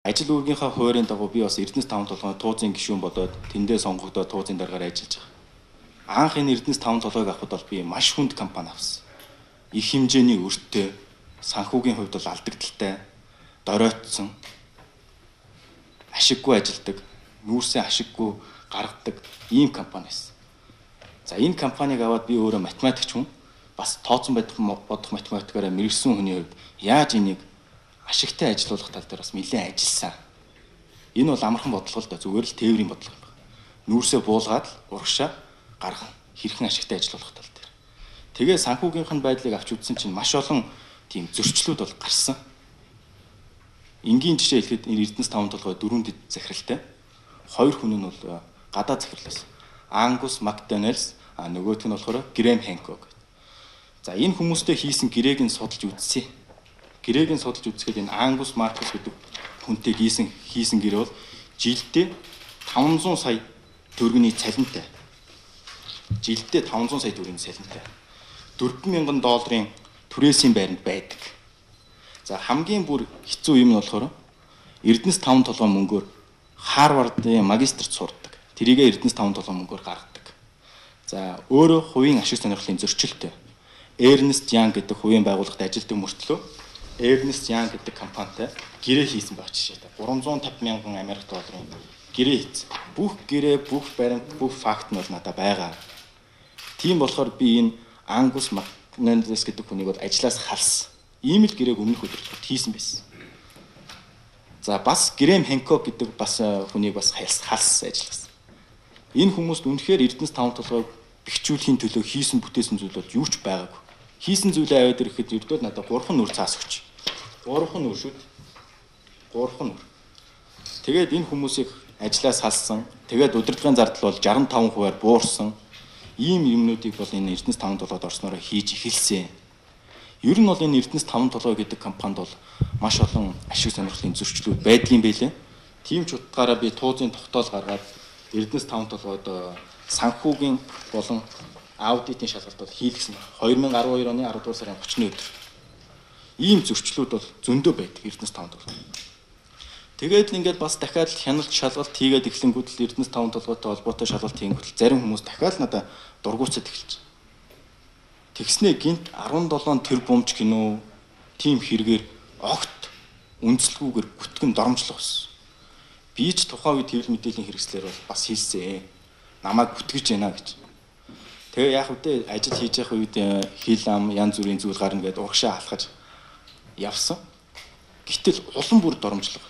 Ажил үүргийнхаа хуурийн дагуу би бас Эрдэнэс 5 толгойн туузын гишүүн бодоод тэндээ сонгогдоод туузын даргаар ажиллаж байгаа. Анх энэ Эрдэнэс 5 толгойг авахд бол би маш хүнд компани авсан. Их хэмжээний өртөө, санхүүгийн хувьд бол алдагдaltaй, доройтсон, ашиггүй ажилдаг, нүүрсээ ашиггүй гаргадаг ийм компани байсан. За энэ компанийг аваад би өөрөө математикч хүн, бас тооцсон бодох математикаараа мэрэгсэн хүний хувьд яаж энийг ашигтай ажилуулах тал дээр бас нэлээд ажилласан. Энэ бол амархан бодлого л да, зүгээр л тээврийн бодлого юм байна. Нүүрсээ буулгаад урагшаа гаргах хэрхэн ашигтай ажилуулах тал дээр. Тэгээ санхүүгийнх нь байдлыг авч үзсэн чинь маш олон тийм зөрчлүүд бол гарсан. Энгийн жишээ хэлэхэд Эрдэнэс 5 толгой 4 дэд захиралтай. Хоёр хүн нь бол гадаад захирлаас. Ангус Макдоналдс, нөгөөх нь болохоор Грэм Хэнкок. За энэ хүмүүстэй хийсэн гэрээг нь судалж үзсэн. Гэрээг нь судалж үзэхэд энэ Ангус Маркус гэдэг хүнтэй хийсэн гэрээ бол жилдээ 500 сая төгрөгийн цалинтай. Жилдээ 500 сая төгрөгийн цалинтай. $4,000 түрээсийн байранд байдаг. За хамгийн бүр хэцүү юм нь болохоор Эрдэнэс 5 толгой мөнгөөр Харвардын магистрт сурдаг. Тэрийг Эрдэнэс 5 толгой мөнгөөр гаргадаг. За өөрөө хувийн ашиг сонирхлын зөрчилтэй Эрнест Янг гэдэг хувийн байгууллагад ажилладаг мөртлөө Эрнест Янг гэдэг компанитай гэрээ хийсэн байх жишээ. 350 мянган Америк долларын гэрээ хийсэн. Бүх гэрээ, бүх баримт, бүх факт нь бол надад байгаа. Тийм болохоор би энэ Ангус Макдоналдс гэдэг хүнийг бол ажлаас халсан. Ийм л гэрээг өмнөх өдрөд хийсэн байсан. За бас Грэм Хэнкок гэдэг бас хүнийг бас халсан ажилласан. Энэ хүмүүст үнэхээр Эрдэнэс 5 толгойг бэхжүүлэхийн төлөө хийсэн бүтээсэн зүйл бол юу ч байгаагүй. Хийсэн зүйлээ аваад ирэхэд ердөө надад 3 нүр цаас өгч. 3 нүр шүү. 3 нүр. Тэгээд энэ хүмүүсийг ажлаас халсан. Тэгээд удирдлагын зардал бол 65%-аар буурсан. Ийм юмнуудыг бол энэ Эрдэнэс 5 толгойд орсноор хийж эхэлсэн. Ер нь бол энэ Эрдэнэс 5 толгой гэдэг компанид бол маш олон ашиг сонирхлын зөрчлүүд байдгийн байлээ. Тийм ч утгаараа би туузын тогтоол гаргаад Эрдэнэс 5 толгойд санхүүгийн болон аудитын шалгалт бол хийлгэсэн байна. 2012 оны 10 дугаар сарын 30-ны өдөр. Ийм зөрчлүүд бол зөндөө байдаг Эрдэнэс 5 толгой. Тэгээд л ингээд бас дахиад хяналт шалгалт хийгээд эхлэнгүүд л Эрдэнэс 5 толгойтой холбоотой шалгалт хийнгүүт зарим хүмүүс дахиад надад дургуутсад эхэлж. Тэгснээ гинт 17 тэрбумч кино тим хэрэгээр огт үндэслэлгүйгээр бүтгэн доромжлох байсан. Би ч тухайн үед хэвлэл мэдээллийн хэрэгслэр бол бас хийлсэн. Намайг бүтгэж байна гэж. Тэгээ яг үедээ ажил хийж явах үед хил ам янз бүрийн зүйл гарна гэдээ урагшаа алхаж явсан. Гэтэл улам бүр доромжлох.